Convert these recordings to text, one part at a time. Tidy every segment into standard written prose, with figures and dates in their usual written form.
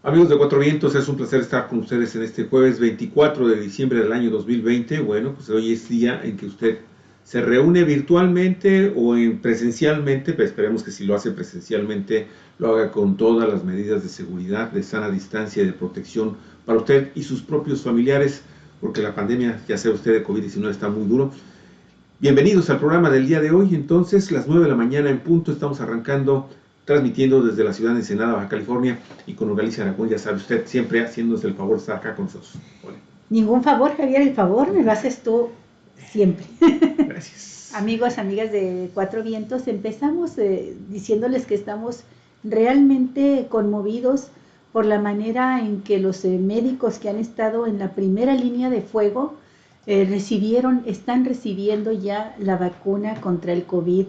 Amigos de Cuatro Vientos, es un placer estar con ustedes en este jueves 24 de diciembre del año 2020. Bueno, pues hoy es día en que usted se reúne virtualmente o presencialmente, pero esperemos que si lo hace presencialmente lo haga con todas las medidas de seguridad, de sana distancia y de protección para usted y sus propios familiares, porque la pandemia, ya sea usted de COVID-19, está muy duro. Bienvenidos al programa del día de hoy. Entonces, las 9 de la mañana en punto, estamos arrancando, transmitiendo desde la ciudad de Ensenada, Baja California, y con Galicia Aragón, ya sabe usted, siempre haciéndose el favor de estar acá con nosotros. Hola. Ningún favor, Javier, el favor me lo haces tú siempre. Gracias. Amigos, amigas de Cuatro Vientos, empezamos diciéndoles que estamos realmente conmovidos por la manera en que los médicos que han estado en la primera línea de fuego están recibiendo ya la vacuna contra el COVID.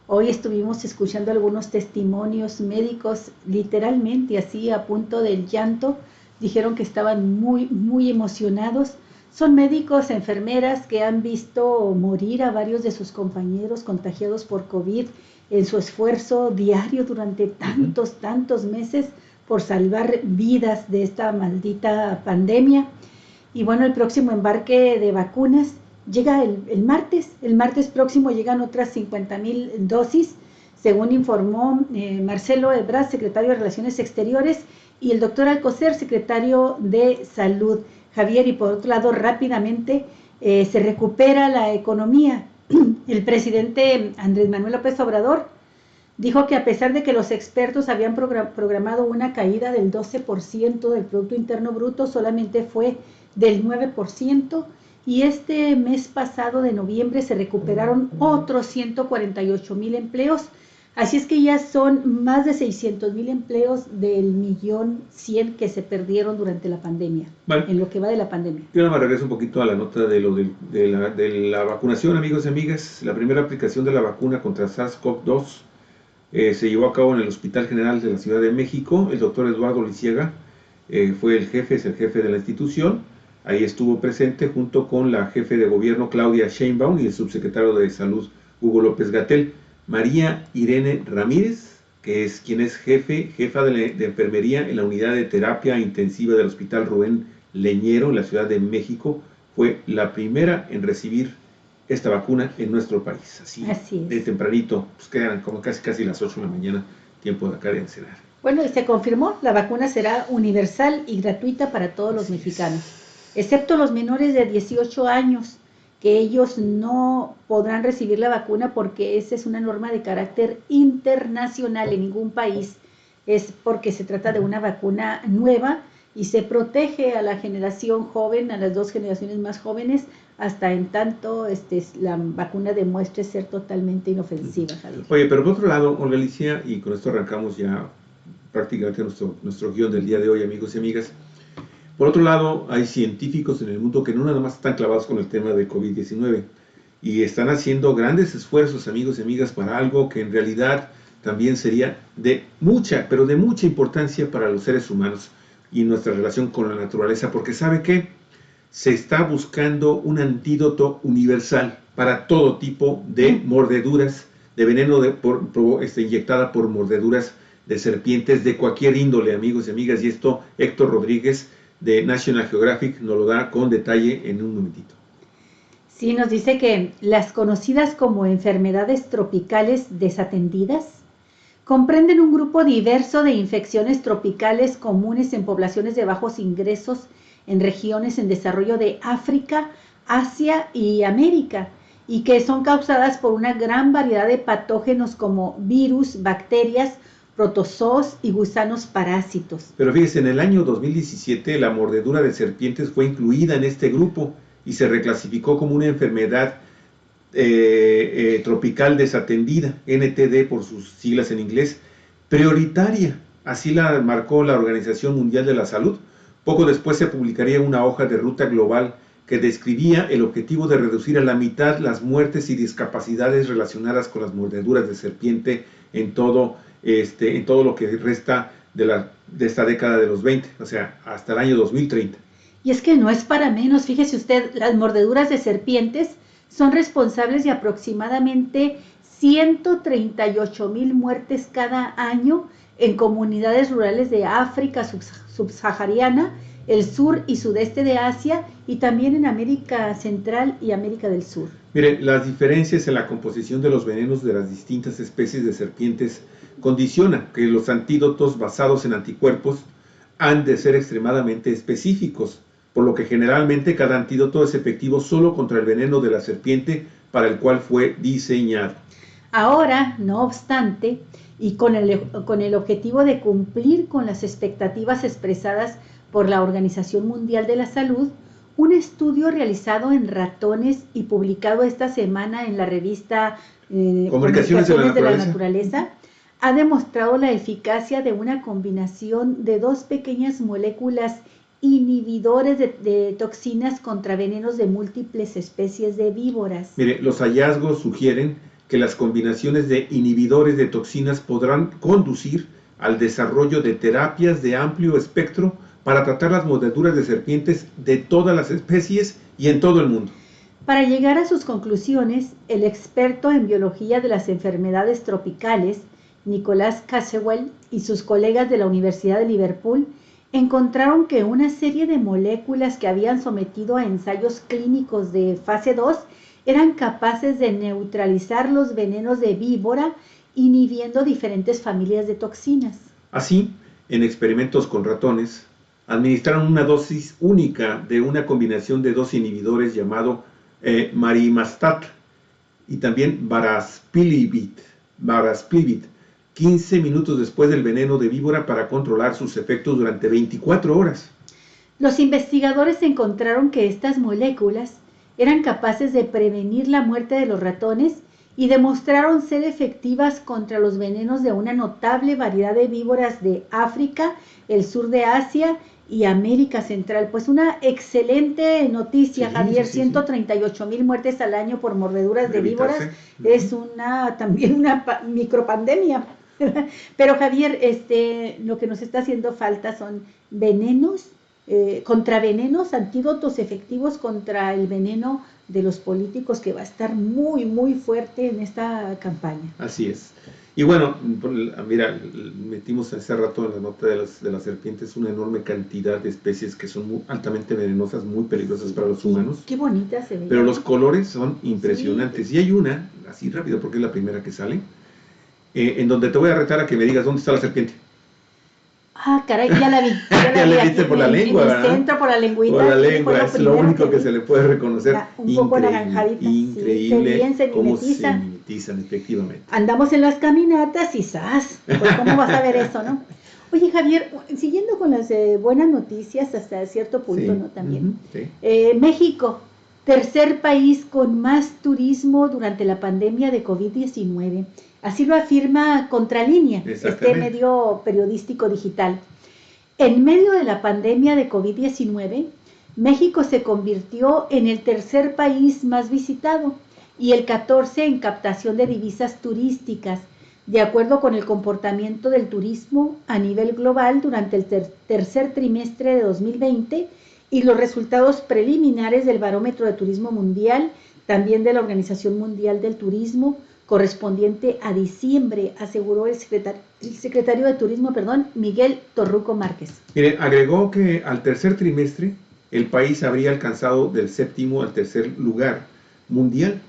Hoy estuvimos escuchando algunos testimonios médicos, literalmente así a punto del llanto, dijeron que estaban muy emocionados. Son médicos, enfermeras que han visto morir a varios de sus compañeros contagiados por COVID en su esfuerzo diario durante tantos meses por salvar vidas de esta maldita pandemia. Y bueno, el próximo embarque de vacunas llega el martes. El martes próximo llegan otras 50,000 dosis, según informó Marcelo Ebrard, secretario de Relaciones Exteriores, y el doctor Alcocer, secretario de Salud. Javier, y por otro lado, rápidamente se recupera la economía. El presidente Andrés Manuel López Obrador dijo que a pesar de que los expertos habían programado una caída del 12% del Producto Interno Bruto, solamente fue del 9%, y este mes pasado de noviembre se recuperaron otros 148,000 empleos, así es que ya son más de 600,000 empleos del 1,100,000 que se perdieron durante la pandemia, bueno, en lo que va de la pandemia. Yo nada más regreso un poquito a la nota de la vacunación, amigos y amigas. La primera aplicación de la vacuna contra SARS-CoV-2 se llevó a cabo en el Hospital General de la Ciudad de México. El doctor Eduardo Lisiaga fue es el jefe de la institución. Ahí estuvo presente junto con la jefe de gobierno Claudia Sheinbaum y el subsecretario de Salud Hugo López-Gatell. María Irene Ramírez, que es quien es jefa de enfermería en la unidad de terapia intensiva del Hospital Rubén Leñero en la Ciudad de México, fue la primera en recibir esta vacuna en nuestro país. Así es. De tempranito, pues quedan como casi las 8 de la mañana, tiempo de acá de Ensenada. Bueno, y se confirmó, la vacuna será universal y gratuita para todos los mexicanos, excepto los menores de 18 años, que ellos no podrán recibir la vacuna porque esa es una norma de carácter internacional. En ningún país es porque se trata de una vacuna nueva y se protege a la generación joven, a las dos generaciones más jóvenes, hasta en tanto la vacuna demuestre ser totalmente inofensiva, Javier. Oye, pero por otro lado, Olga Alicia, y con esto arrancamos ya prácticamente nuestro guión del día de hoy, amigos y amigas. Por otro lado, hay científicos en el mundo que no nada más están clavados con el tema de COVID-19 y están haciendo grandes esfuerzos, amigos y amigas, para algo que en realidad también sería de mucha importancia para los seres humanos y nuestra relación con la naturaleza, porque ¿sabe qué? Se está buscando un antídoto universal para todo tipo de mordeduras, de veneno inyectada por mordeduras de serpientes de cualquier índole, amigos y amigas, y esto Héctor Rodríguez de National Geographic nos lo da con detalle en un momentito. Sí, nos dice que las conocidas como enfermedades tropicales desatendidas comprenden un grupo diverso de infecciones tropicales comunes en poblaciones de bajos ingresos en regiones en desarrollo de África, Asia y América, y que son causadas por una gran variedad de patógenos como virus, bacterias, protozoos y gusanos parásitos. Pero fíjese, en el año 2017 la mordedura de serpientes fue incluida en este grupo y se reclasificó como una enfermedad tropical desatendida, NTD por sus siglas en inglés, prioritaria, así la marcó la Organización Mundial de la Salud. Poco después se publicaría una hoja de ruta global que describía el objetivo de reducir a la mitad las muertes y discapacidades relacionadas con las mordeduras de serpiente en todo lo que resta de esta década de los 20, o sea, hasta el año 2030. Y es que no es para menos, fíjese usted, las mordeduras de serpientes son responsables de aproximadamente 138,000 muertes cada año en comunidades rurales de África subsahariana, el sur y sudeste de Asia y también en América Central y América del Sur. Mire, las diferencias en la composición de los venenos de las distintas especies de serpientes condicionan que los antídotos basados en anticuerpos han de ser extremadamente específicos, por lo que generalmente cada antídoto es efectivo solo contra el veneno de la serpiente para el cual fue diseñado. Ahora, no obstante, y con el objetivo de cumplir con las expectativas expresadas por la Organización Mundial de la Salud, un estudio realizado en ratones y publicado esta semana en la revista Comunicaciones de la Naturaleza ha demostrado la eficacia de una combinación de dos pequeñas moléculas inhibidores de toxinas contra venenos de múltiples especies de víboras. Mire, los hallazgos sugieren que las combinaciones de inhibidores de toxinas podrán conducir al desarrollo de terapias de amplio espectro para tratar las mordeduras de serpientes de todas las especies y en todo el mundo. Para llegar a sus conclusiones, el experto en biología de las enfermedades tropicales, Nicolás Casewell, y sus colegas de la Universidad de Liverpool encontraron que una serie de moléculas que habían sometido a ensayos clínicos de fase 2 eran capaces de neutralizar los venenos de víbora, inhibiendo diferentes familias de toxinas. Así, en experimentos con ratones, administraron una dosis única de una combinación de dos inhibidores llamado Marimastat y también Varasplivit, 15 minutos después del veneno de víbora para controlar sus efectos durante 24 horas. Los investigadores encontraron que estas moléculas eran capaces de prevenir la muerte de los ratones y demostraron ser efectivas contra los venenos de una notable variedad de víboras de África, el sur de Asia y América Central. Pues una excelente noticia, sí, Javier, sí. 138,000 muertes al año por mordeduras de víboras, es también una micropandemia. Pero Javier, lo que nos está haciendo falta son venenos, contravenenos, antídotos efectivos contra el veneno de los políticos, que va a estar muy, muy fuerte en esta campaña. Así es. Y bueno, mira, metimos hace rato en la nota de las serpientes una enorme cantidad de especies que son altamente venenosas, muy peligrosas para los humanos. Qué bonitas se ven. Pero los colores son impresionantes. Sí. Y hay una, así rápido porque es la primera que sale, en donde te voy a retar a que me digas dónde está la serpiente. Ah, caray, ya la vi. Ya la viste por la lengua, en el ¿verdad? centro, por la lengüita. Por la lengua, es lo único que se le puede reconocer. Un poco anaranjadita. Increíble sí, cómo se mimetizan, efectivamente. Andamos en las caminatas y ¡zas! Pues ¿cómo vas a ver eso, no? Oye, Javier, siguiendo con las buenas noticias hasta cierto punto, sí, ¿no? También. Sí. México, tercer país con más turismo durante la pandemia de COVID-19. Así lo afirma Contralínea, este medio periodístico digital. En medio de la pandemia de COVID-19, México se convirtió en el tercer país más visitado y el 14 en captación de divisas turísticas, de acuerdo con el comportamiento del turismo a nivel global durante el tercer trimestre de 2020 y los resultados preliminares del Barómetro de Turismo Mundial, también de la Organización Mundial del Turismo, correspondiente a diciembre, aseguró el secretario de Turismo, Miguel Torruco Márquez. Mire, agregó que al tercer trimestre el país habría alcanzado del séptimo al tercer lugar mundial,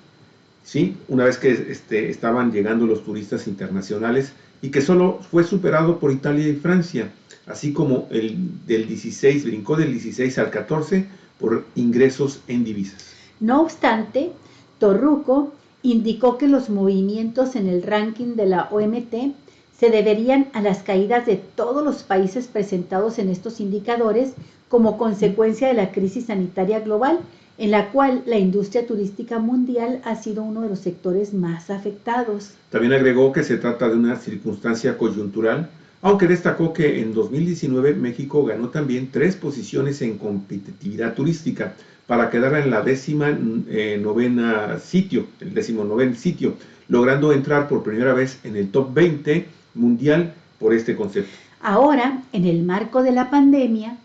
¿sí? Una vez que estaban llegando los turistas internacionales y que solo fue superado por Italia y Francia, así como brincó del 16 al 14 por ingresos en divisas. No obstante, Torruco indicó que los movimientos en el ranking de la OMT se deberían a las caídas de todos los países presentados en estos indicadores como consecuencia de la crisis sanitaria global, en la cual la industria turística mundial ha sido uno de los sectores más afectados. También agregó que se trata de una circunstancia coyuntural, aunque destacó que en 2019 México ganó también 3 posiciones en competitividad turística, para quedar en la 19º sitio, logrando entrar por primera vez en el top 20 mundial por este concepto. Ahora, en el marco de la pandemia,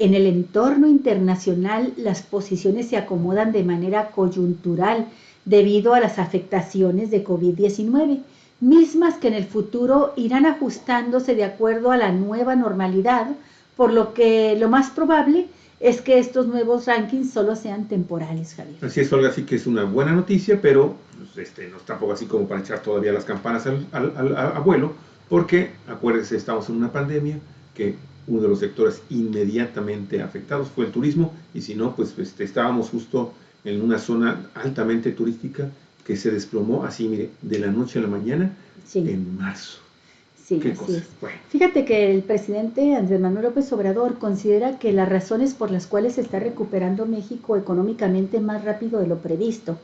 en el entorno internacional las posiciones se acomodan de manera coyuntural debido a las afectaciones de COVID-19, mismas que en el futuro irán ajustándose de acuerdo a la nueva normalidad, por lo que lo más probable es que estos nuevos rankings solo sean temporales, Javier. Así es, Olga, sí que es una buena noticia, pero pues, no es tampoco así como para echar todavía las campanas al vuelo, porque acuérdense, estamos en una pandemia, que uno de los sectores inmediatamente afectados fue el turismo, y si no, pues estábamos justo en una zona altamente turística que se desplomó así, mire, de la noche a la mañana, sí, en marzo. Sí, así es. Bueno. Fíjate que el presidente Andrés Manuel López Obrador considera que las razones por las cuales se está recuperando México económicamente más rápido de lo previsto.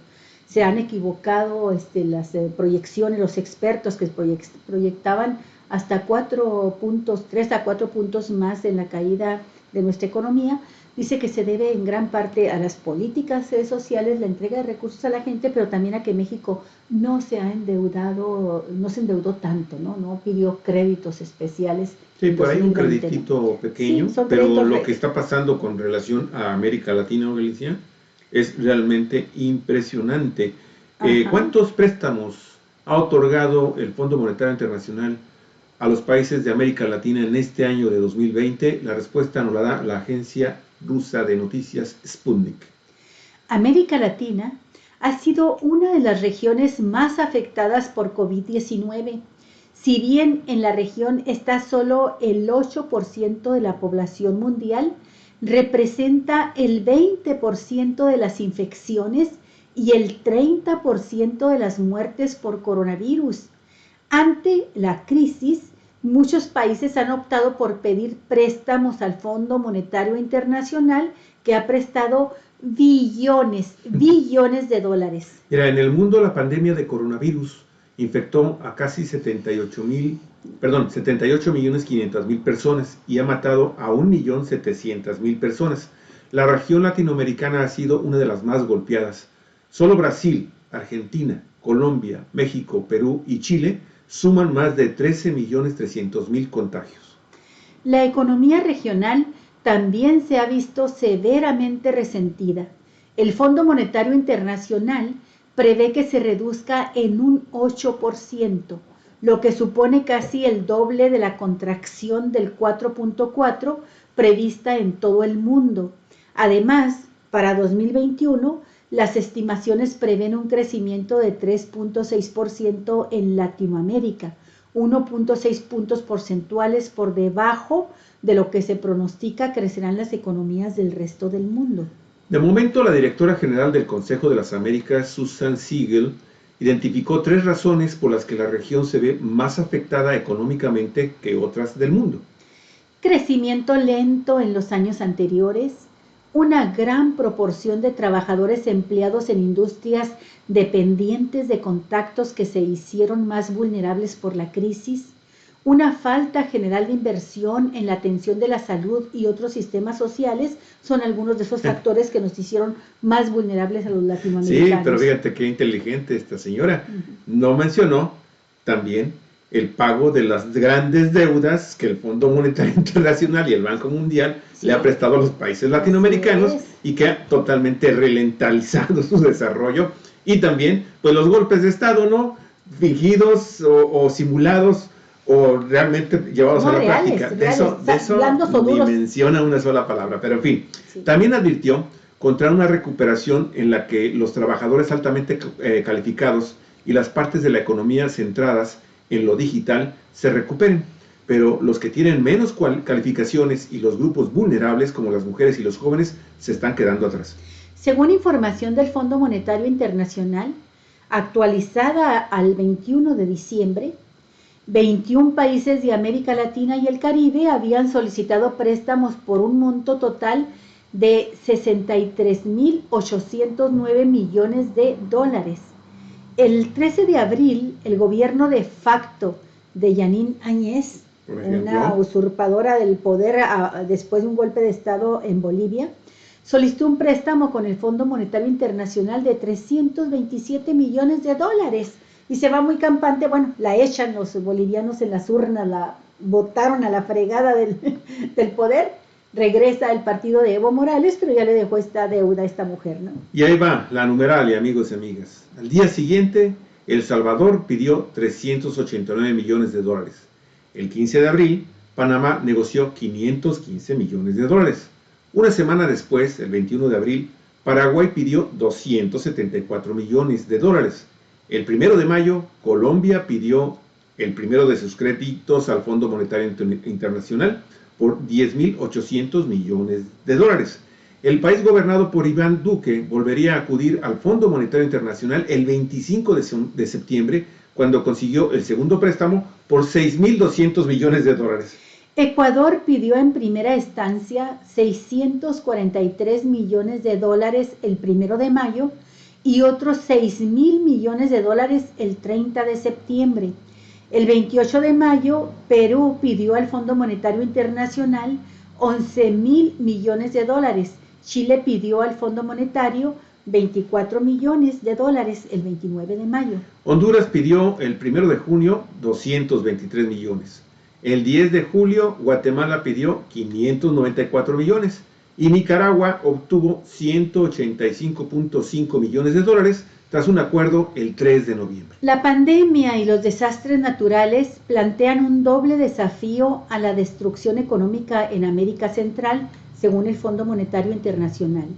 Se han equivocado las proyecciones, los expertos que proyectaban hasta 3 a 4 puntos más en la caída de nuestra economía. Dice que se debe en gran parte a las políticas sociales, la entrega de recursos a la gente, pero también a que México no se endeudó tanto, no pidió créditos especiales. Sí, por ahí un creditito pequeño, sí, pero lo que está pasando con relación a América Latina, Galicia, es realmente impresionante. ¿Cuántos préstamos ha otorgado el Fondo Monetario Internacional a los países de América Latina en este año de 2020? La respuesta nos la da la agencia rusa de noticias Sputnik. América Latina ha sido una de las regiones más afectadas por COVID-19. Si bien en la región está solo el 8% de la población mundial, representa el 20% de las infecciones y el 30% de las muertes por coronavirus. Ante la crisis, muchos países han optado por pedir préstamos al Fondo Monetario Internacional, que ha prestado billones de dólares. Mira, en el mundo la pandemia de coronavirus infectó a casi 78.500.000 personas y ha matado a 1.700.000 personas. La región latinoamericana ha sido una de las más golpeadas. Solo Brasil, Argentina, Colombia, México, Perú y Chile suman más de 13.300.000 contagios. La economía regional también se ha visto severamente resentida. El Fondo Monetario Internacional prevé que se reduzca en un 8%, lo que supone casi el doble de la contracción del 4.4 prevista en todo el mundo. Además, para 2021, las estimaciones prevén un crecimiento de 3.6% en Latinoamérica, 1.6 puntos porcentuales por debajo de lo que se pronostica crecerán las economías del resto del mundo. De momento, la directora general del Consejo de las Américas, Susan Siegel, identificó 3 razones por las que la región se ve más afectada económicamente que otras del mundo. Crecimiento lento en los años anteriores, una gran proporción de trabajadores empleados en industrias dependientes de contactos que se hicieron más vulnerables por la crisis, una falta general de inversión en la atención de la salud y otros sistemas sociales son algunos de esos factores que nos hicieron más vulnerables a los latinoamericanos. Sí, pero fíjate qué inteligente esta señora. No mencionó también el pago de las grandes deudas que el Fondo Monetario Internacional y el Banco Mundial le ha prestado a los países latinoamericanos y que ha totalmente ralentizado su desarrollo, y también pues los golpes de Estado, ¿no? Fingidos o simulados o realmente llevados a la práctica. De eso ni menciona una sola palabra, pero en fin. También advirtió contra una recuperación en la que los trabajadores altamente calificados y las partes de la economía centradas en lo digital se recuperen, pero los que tienen menos calificaciones y los grupos vulnerables como las mujeres y los jóvenes se están quedando atrás. Según información del Fondo Monetario Internacional, actualizada al 21 de diciembre, 21 países de América Latina y el Caribe habían solicitado préstamos por un monto total de 63.809 millones de dólares. El 13 de abril, el gobierno de facto de Yanine Áñez, una usurpadora del poder después de un golpe de Estado en Bolivia, solicitó un préstamo con el Fondo Monetario Internacional de 327 millones de dólares. Y se va muy campante, bueno, la echan los bolivianos en las urnas, la botaron a la fregada del poder, regresa el partido de Evo Morales, pero ya le dejó esta deuda a esta mujer, ¿no? Y ahí va la numeralia, amigos y amigas. Al día siguiente, El Salvador pidió 389 millones de dólares. El 15 de abril, Panamá negoció 515 millones de dólares. Una semana después, el 21 de abril, Paraguay pidió 274 millones de dólares. El 1 de mayo, Colombia pidió el primero de sus créditos al Fondo Monetario Internacional por 10.800 millones de dólares. El país gobernado por Iván Duque volvería a acudir al Fondo Monetario Internacional el 25 de septiembre, cuando consiguió el segundo préstamo por 6.200 millones de dólares. Ecuador pidió en primera instancia 643 millones de dólares el 1 de mayo y otros 6.000 millones de dólares el 30 de septiembre. El 28 de mayo, Perú pidió al Fondo Monetario Internacional 11.000 millones de dólares. Chile pidió al Fondo Monetario 24 millones de dólares el 29 de mayo. Honduras pidió el 1 de junio 223 millones. El 10 de julio, Guatemala pidió 594 millones y Nicaragua obtuvo 185.5 millones de dólares tras un acuerdo el 3 de noviembre. La pandemia y los desastres naturales plantean un doble desafío a la destrucción económica en América Central, según el Fondo Monetario Internacional.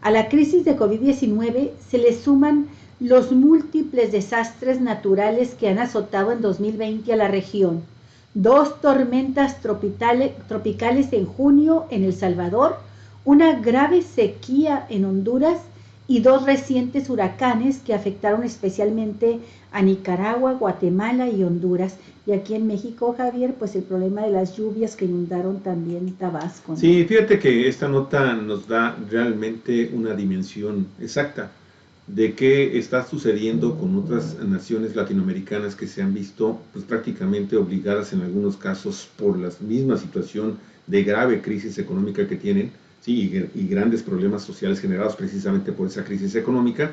A la crisis de COVID-19 se le suman los múltiples desastres naturales que han azotado en 2020 a la región. 2 tormentas tropicales en junio en El Salvador, una grave sequía en Honduras y 2 recientes huracanes que afectaron especialmente a Nicaragua, Guatemala y Honduras. Y aquí en México, Javier, pues el problema de las lluvias que inundaron también Tabasco, ¿no? Sí, fíjate que esta nota nos da realmente una dimensión exacta de qué está sucediendo con otras naciones latinoamericanas que se han visto pues, prácticamente obligadas en algunos casos por la misma situación de grave crisis económica que tienen, sí, y grandes problemas sociales generados precisamente por esa crisis económica,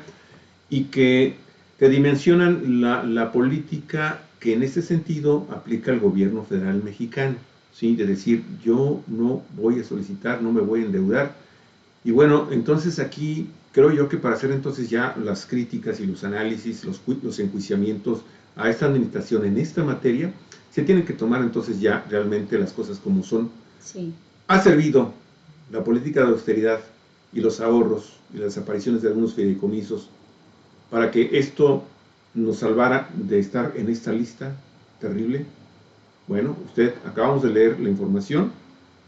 y que dimensionan la política que en este sentido aplica el gobierno federal mexicano, ¿sí? De decir, yo no voy a solicitar, no me voy a endeudar. Y bueno, entonces aquí creo yo que para hacer entonces ya las críticas y los análisis, los enjuiciamientos a esta administración en esta materia, se tienen que tomar entonces ya realmente las cosas como son. Sí. Ha servido la política de austeridad y los ahorros y las apariciones de algunos fideicomisos para que esto nos salvara de estar en esta lista terrible. Bueno, acabamos de leer la información,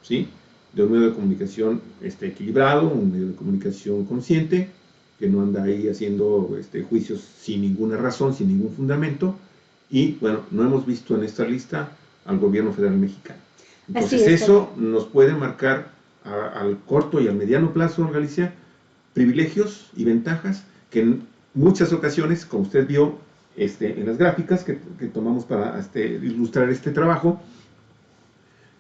¿sí?, de un medio de comunicación equilibrado, un medio de comunicación consciente, que no anda ahí haciendo juicios sin ninguna razón, sin ningún fundamento, y bueno, no hemos visto en esta lista al gobierno federal mexicano. Entonces eso nos puede marcar al corto y al mediano plazo en Galicia privilegios y ventajas que en muchas ocasiones, como usted vio en las gráficas que tomamos para ilustrar este trabajo,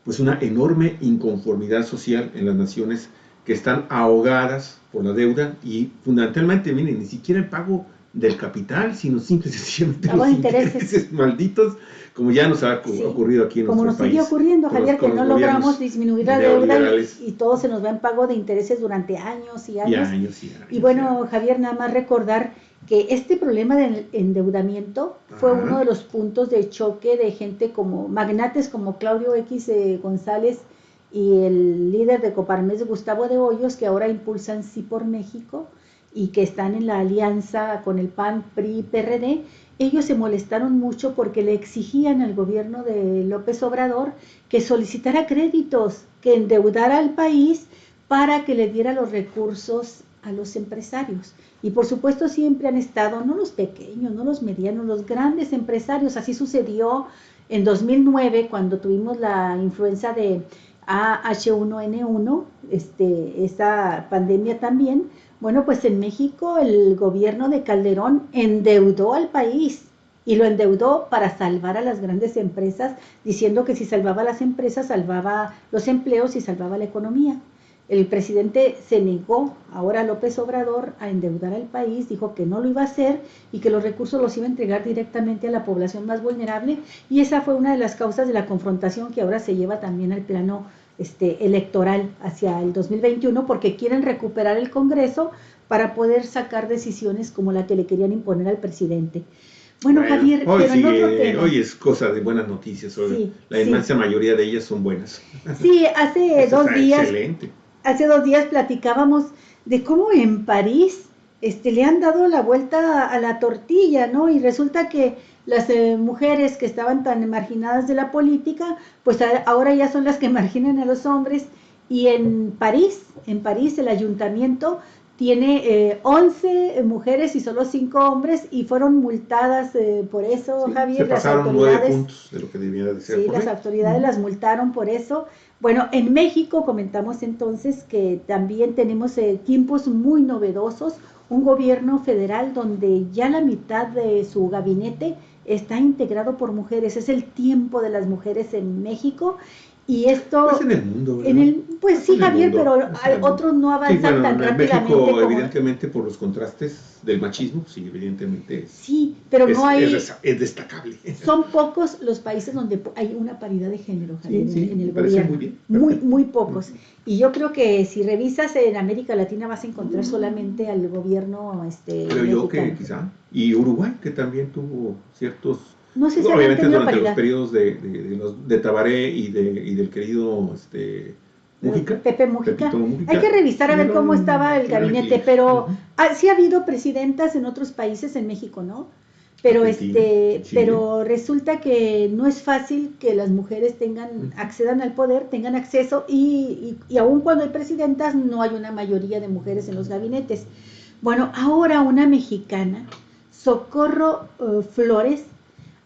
pues una enorme inconformidad social en las naciones que están ahogadas por la deuda y fundamentalmente, miren, ni siquiera el pago del capital, sino simple y sencillamente los intereses malditos, como ya nos ha ocurrido aquí en nuestro país. Como nos sigue ocurriendo, Javier, que no logramos disminuir la deuda y todo se nos va en pago de intereses durante años y años. Y bueno, Javier, nada más recordar que este problema del endeudamiento fue uno de los puntos de choque de gente como magnates como Claudio X González y el líder de Coparmex, Gustavo de Hoyos, que ahora impulsan Sí por México y que están en la alianza con el PAN, PRI, PRD. Ellos se molestaron mucho porque le exigían al gobierno de López Obrador que solicitara créditos, que endeudara al país para que le diera los recursos a los empresarios. Y por supuesto siempre han estado, no los pequeños, no los medianos, los grandes empresarios. Así sucedió en 2009 cuando tuvimos la influenza de H1N1, esta pandemia también. Bueno, pues en México el gobierno de Calderón endeudó al país y lo endeudó para salvar a las grandes empresas, diciendo que si salvaba a las empresas, salvaba los empleos y salvaba la economía. El presidente se negó, ahora López Obrador, a endeudar al país, dijo que no lo iba a hacer y que los recursos los iba a entregar directamente a la población más vulnerable, y esa fue una de las causas de la confrontación que ahora se lleva también al plano electoral hacia el 2021, porque quieren recuperar el Congreso para poder sacar decisiones como la que le querían imponer al presidente. Bueno, Javier, hoy pero sí, en otro tema. hoy es cosa de buenas noticias. Sí, La sí. inmensa mayoría de ellas son buenas. Sí, Eso está excelente. hace 2 días platicábamos de cómo en París le han dado la vuelta a la tortilla, ¿no? Y resulta que las mujeres que estaban tan marginadas de la política, pues ahora ya son las que marginan a los hombres. Y en París el ayuntamiento tiene 11 mujeres y solo 5 hombres y fueron multadas por eso, Sí, se Javier, las pasaron 9 autoridades. puntos de lo que debía de ser Sí, las correcto. autoridades las multaron por eso. Bueno, en México comentamos entonces que también tenemos tiempos muy novedosos, un gobierno federal donde ya la mitad de su gabinete está integrado por mujeres, es el tiempo de las mujeres en México y esto... Pues en el mundo, ¿verdad? Pues sí, Javier, pero otros no Sí, avanzan bueno, tan en rápidamente México, como... evidentemente, por los contrastes del machismo, sí, evidentemente Sí, pero no hay... es destacable. Son pocos los países donde hay una paridad de género, Javier, Sí, en el me parece gobierno. muy bien. Muy pocos. Y yo creo que si revisas en América Latina vas a encontrar solamente al gobierno Creo yo que mexicano. quizá. Y Uruguay, que también tuvo ciertos... No sé si habían Obviamente tenido durante los paridad. periodos de Tabaré y del querido Mujica, Pepe Mujica. Pepito Mujica, Hay que revisar a ver cómo estaba el tuvieron gabinete, equilibrio. pero sí ha habido presidentas en otros países, en México, ¿no? Pero Argentina, Chile. pero resulta que no es fácil que las mujeres accedan al poder, tengan acceso y aun cuando hay presidentas no hay una mayoría de mujeres en los gabinetes. Bueno, ahora una mexicana, Socorro Flores,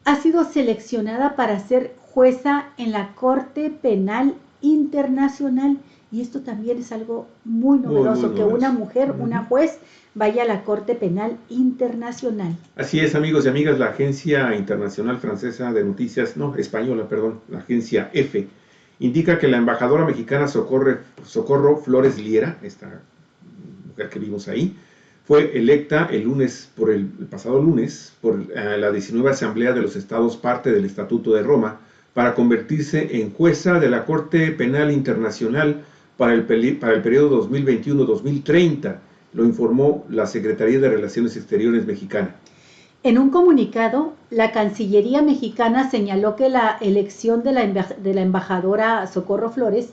ha sido seleccionada para ser jueza en la Corte Penal Internacional y esto también es algo muy novedoso, muy que una novedoso. mujer, una juez, vaya a la Corte Penal Internacional. Así es, amigos y amigas, la Agencia Internacional Francesa de Noticias, no, española, perdón, la agencia EFE, indica que la embajadora mexicana Socorro Flores Liera, esta mujer que vimos ahí, fue electa el pasado lunes por la 19 Asamblea de los Estados parte del Estatuto de Roma para convertirse en jueza de la Corte Penal Internacional para el periodo 2021-2030, lo informó la Secretaría de Relaciones Exteriores mexicana. En un comunicado, la Cancillería mexicana señaló que la elección de la embajadora Socorro Flores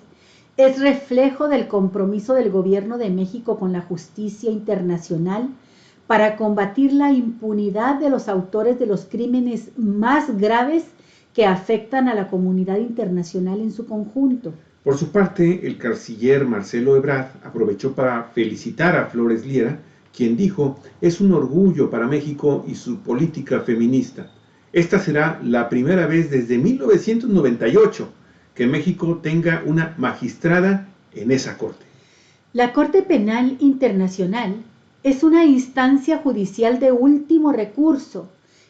es reflejo del compromiso del gobierno de México con la justicia internacional para combatir la impunidad de los autores de los crímenes más graves que afectan a la comunidad internacional en su conjunto. Por su parte, el canciller Marcelo Ebrard aprovechó para felicitar a Flores Liera, quien dijo: es un orgullo para México y su política feminista. Esta será la primera vez desde 1998 que México tenga una magistrada en esa corte. La Corte Penal Internacional es una instancia judicial de último recurso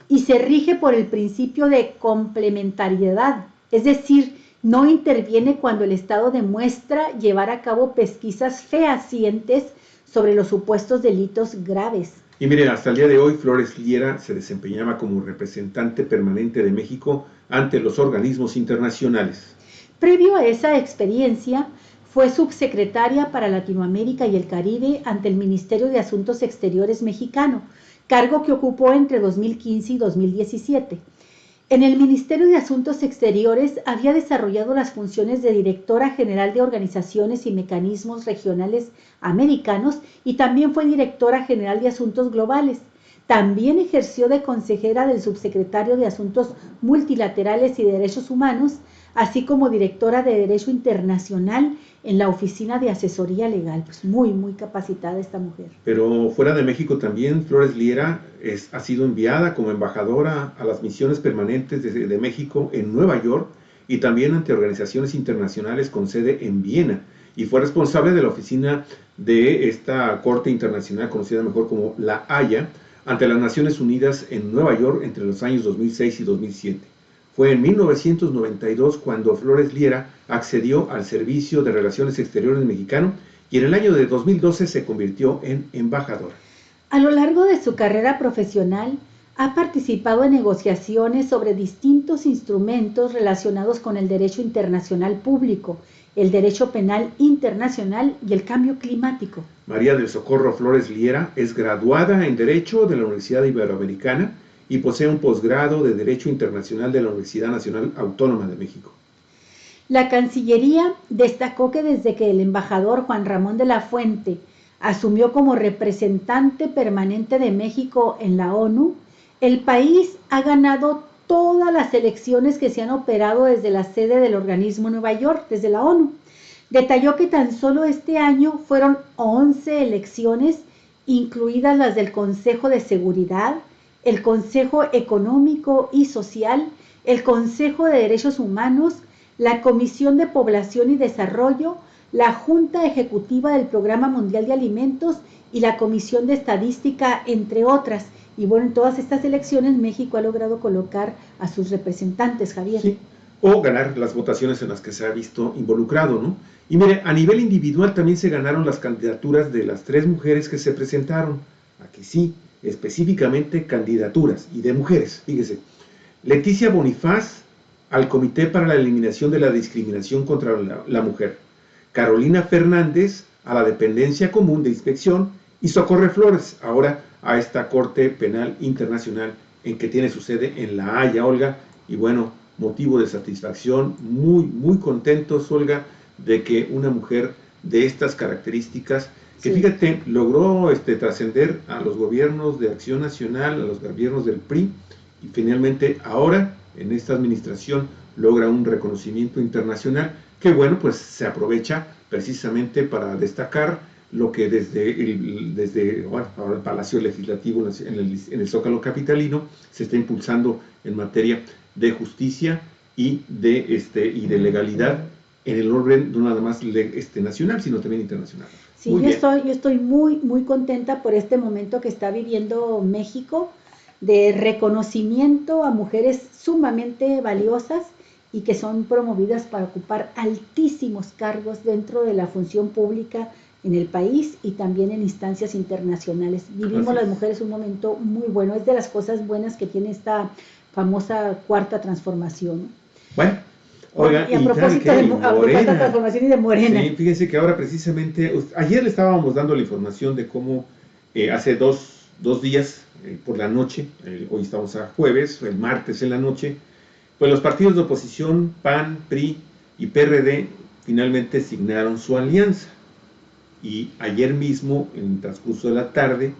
y se rige por el principio de complementariedad, es decir, no interviene cuando el Estado demuestra llevar a cabo pesquisas fehacientes sobre los supuestos delitos graves. Y miren, hasta el día de hoy Flores Liera se desempeñaba como representante permanente de México ante los organismos internacionales. Previo a esa experiencia, fue subsecretaria para Latinoamérica y el Caribe ante el Ministerio de Asuntos Exteriores mexicano, cargo que ocupó entre 2015 y 2017. En el Ministerio de Asuntos Exteriores había desarrollado las funciones de directora general de organizaciones y mecanismos regionales americanos y también fue directora general de Asuntos Globales. También ejerció de consejera del subsecretario de Asuntos Multilaterales y Derechos Humanos, así como directora de Derecho Internacional en la Oficina de Asesoría Legal. Pues muy capacitada esta mujer. Pero fuera de México también, Flores Liera ha sido enviada como embajadora a las misiones permanentes de México en Nueva York y también ante organizaciones internacionales con sede en Viena. Y fue responsable de la oficina de esta Corte Internacional, conocida mejor como La Haya, ante las Naciones Unidas en Nueva York entre los años 2006 y 2007. Fue en 1992 cuando Flores Liera accedió al Servicio de Relaciones Exteriores mexicano y en el año de 2012 se convirtió en embajadora. A lo largo de su carrera profesional, ha participado en negociaciones sobre distintos instrumentos relacionados con el derecho internacional público, el derecho penal internacional y el cambio climático. María del Socorro Flores Liera es graduada en Derecho de la Universidad Iberoamericana y posee un posgrado de Derecho Internacional de la Universidad Nacional Autónoma de México. La Cancillería destacó que desde que el embajador Juan Ramón de la Fuente asumió como representante permanente de México en la ONU, el país ha ganado todas las elecciones que se han operado desde la sede del organismo en Nueva York, desde la ONU. Detalló que tan solo este año fueron 11 elecciones, incluidas las del Consejo de Seguridad, el Consejo Económico y Social, el Consejo de Derechos Humanos, la Comisión de Población y Desarrollo, la Junta Ejecutiva del Programa Mundial de Alimentos y la Comisión de Estadística, entre otras. Y bueno, en todas estas elecciones México ha logrado colocar a sus representantes, Javier. Sí, o ganar las votaciones en las que se ha visto involucrado, ¿no? Y mire, a nivel individual también se ganaron las candidaturas de las 3 mujeres que se presentaron. Aquí sí, específicamente candidaturas y de mujeres, fíjese. Leticia Bonifaz al Comité para la Eliminación de la Discriminación contra la Mujer. Carolina Fernández a la Dependencia Común de Inspección y Socorro Flores ahora a esta Corte Penal Internacional en que tiene su sede en La Haya, Olga. Y bueno, motivo de satisfacción, muy contentos, Olga, de que una mujer de estas características, que sí, fíjate, logró trascender a los gobiernos de Acción Nacional, a los gobiernos del PRI, y finalmente ahora, en esta administración, logra un reconocimiento internacional, que bueno, pues se aprovecha precisamente para destacar lo que desde el Palacio Legislativo en el Zócalo Capitalino se está impulsando en materia de justicia y de legalidad en el orden no nada más nacional, sino también internacional. Sí, yo estoy muy contenta por este momento que está viviendo México de reconocimiento a mujeres sumamente valiosas y que son promovidas para ocupar altísimos cargos dentro de la función pública en el país y también en instancias internacionales. Vivimos las mujeres un momento muy bueno, es de las cosas buenas que tiene esta famosa cuarta transformación. Bueno, oiga, y a propósito de cuarta transformación y de Morena. Sí, fíjense que ahora precisamente, ayer le estábamos dando la información de cómo hace dos días por la noche, hoy estamos a jueves, el martes en la noche, pues los partidos de oposición, PAN, PRI y PRD, finalmente signaron su alianza. Y ayer mismo, en el transcurso de la tarde,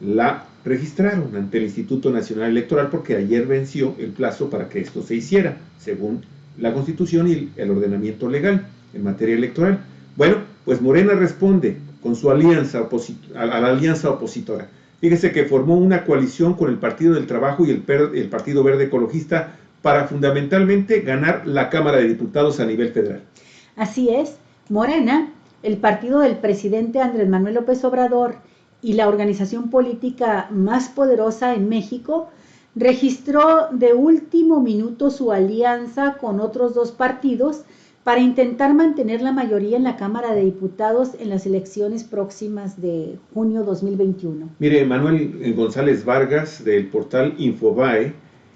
la registraron ante el Instituto Nacional Electoral porque ayer venció el plazo para que esto se hiciera, según la Constitución y el ordenamiento legal en materia electoral. Bueno, pues Morena responde con su alianza a la alianza opositora. Fíjese que formó una coalición con el Partido del Trabajo y el Partido Verde Ecologista para fundamentalmente ganar la Cámara de Diputados a nivel federal. Así es, Morena, el partido del presidente Andrés Manuel López Obrador y la organización política más poderosa en México, registró de último minuto su alianza con otros 2 partidos para intentar mantener la mayoría en la Cámara de Diputados en las elecciones próximas de junio 2021. Mire, Manuel González Vargas del portal Infobae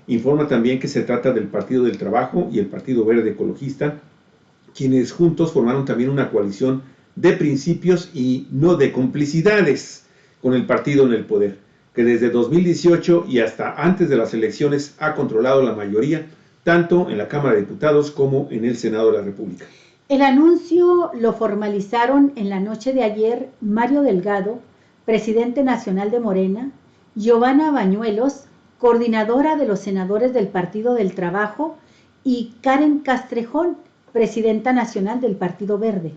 informa también que se trata del Partido del Trabajo y el Partido Verde Ecologista, quienes juntos formaron también una coalición de principios y no de complicidades con el partido en el poder, que desde 2018 y hasta antes de las elecciones ha controlado la mayoría, tanto en la Cámara de Diputados como en el Senado de la República. El anuncio lo formalizaron en la noche de ayer Mario Delgado, presidente nacional de Morena, Giovanna Bañuelos, coordinadora de los senadores del Partido del Trabajo, y Karen Castrejón, presidenta nacional del Partido Verde.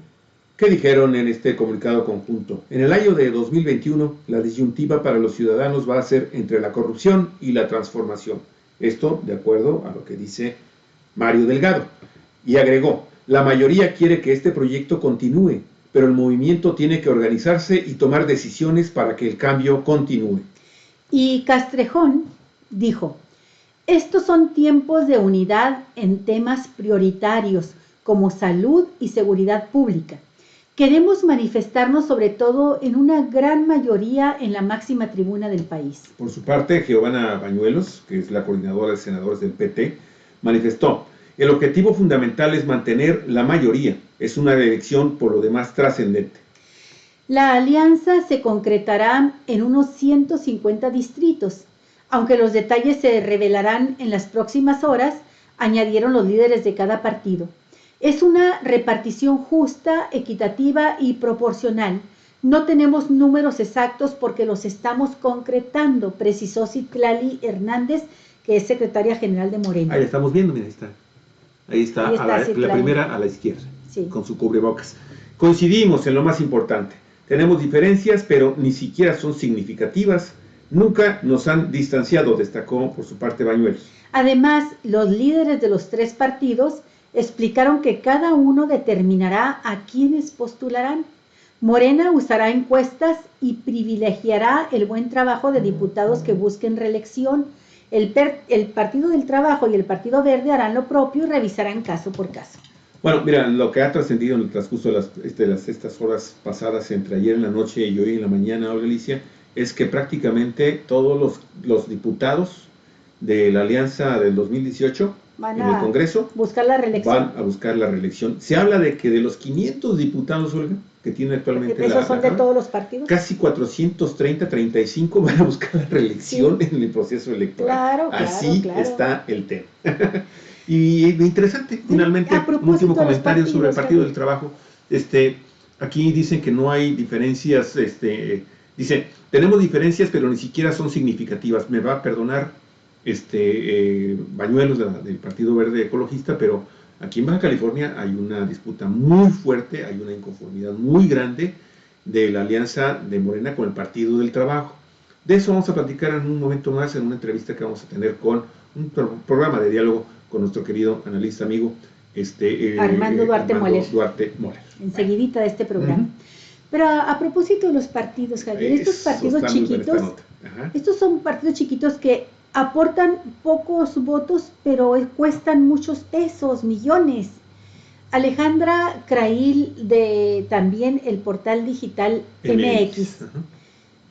¿Qué dijeron en este comunicado conjunto? En el año de 2021, la disyuntiva para los ciudadanos va a ser entre la corrupción y la transformación. Esto de acuerdo a lo que dice Mario Delgado. Y agregó, la mayoría quiere que este proyecto continúe, pero el movimiento tiene que organizarse y tomar decisiones para que el cambio continúe. Y Castrejón dijo, estos son tiempos de unidad en temas prioritarios como salud y seguridad pública. Queremos manifestarnos sobre todo en una gran mayoría en la máxima tribuna del país. Por su parte, Giovanna Bañuelos, que es la coordinadora de senadores del PT, manifestó, el objetivo fundamental es mantener la mayoría, es una elección por lo demás trascendente. La alianza se concretará en unos 150 distritos, Aunque los detalles se revelarán en las próximas horas, añadieron los líderes de cada partido. Es una repartición justa, equitativa y proporcional. No tenemos números exactos porque los estamos concretando, precisó Citlali Hernández, que es secretaria general de Morena. Ahí la estamos viendo, mira, ahí está. Ahí está, la primera a la izquierda, sí, con su cubrebocas. Coincidimos en lo más importante. Tenemos diferencias, pero ni siquiera son significativas. Nunca nos han distanciado, destacó por su parte Bañuelos. Además, los líderes de los tres partidos explicaron que cada uno determinará a quiénes postularán. Morena usará encuestas y privilegiará el buen trabajo de diputados que busquen reelección. El Partido del Trabajo y el Partido Verde harán lo propio y revisarán caso por caso. Bueno, mira, lo que ha trascendido en el transcurso de estas horas pasadas, entre ayer en la noche y hoy en la mañana, Olga Alicia, es que prácticamente todos los diputados de la alianza del 2018 en el Congreso buscar la reelección. Van a buscar la reelección. Se habla de que de los 500 diputados, Olga, que tiene actualmente ¿esos son de todos los partidos? Casi 435 van a buscar la reelección, sí, en el proceso electoral. Así está el tema. Y interesante, finalmente, un último comentario sobre el Partido del Trabajo. Aquí dicen que no hay diferencias, dice, tenemos diferencias, pero ni siquiera son significativas. Me va a perdonar Bañuelos del Partido Verde Ecologista, pero aquí en Baja California hay una disputa muy fuerte, hay una inconformidad muy grande de la alianza de Morena con el Partido del Trabajo. De eso vamos a platicar en un momento más, en una entrevista que vamos a tener con un programa de diálogo con nuestro querido analista amigo Armando Duarte Moller. Enseguidita de este programa. Pero a propósito de los partidos, Javier, estos partidos chiquitos, estos son partidos chiquitos que aportan pocos votos, pero cuestan muchos pesos, millones. Alejandra Crail, de también el portal digital MX.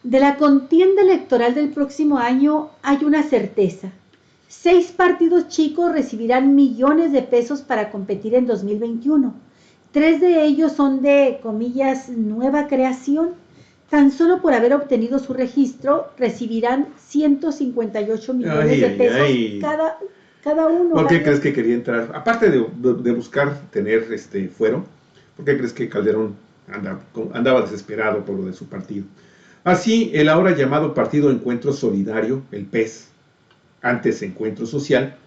De la contienda electoral del próximo año hay una certeza. 6 partidos chicos recibirán millones de pesos para competir en 2021. 3 de ellos son de, comillas, nueva creación. Tan solo por haber obtenido su registro, recibirán 158 millones de pesos cada uno. ¿Por qué crees que quería entrar? Aparte de buscar tener fuero, ¿por qué crees que Calderón andaba desesperado por lo de su partido? Así, el ahora llamado Partido Encuentro Solidario, el PES, antes Encuentro Social,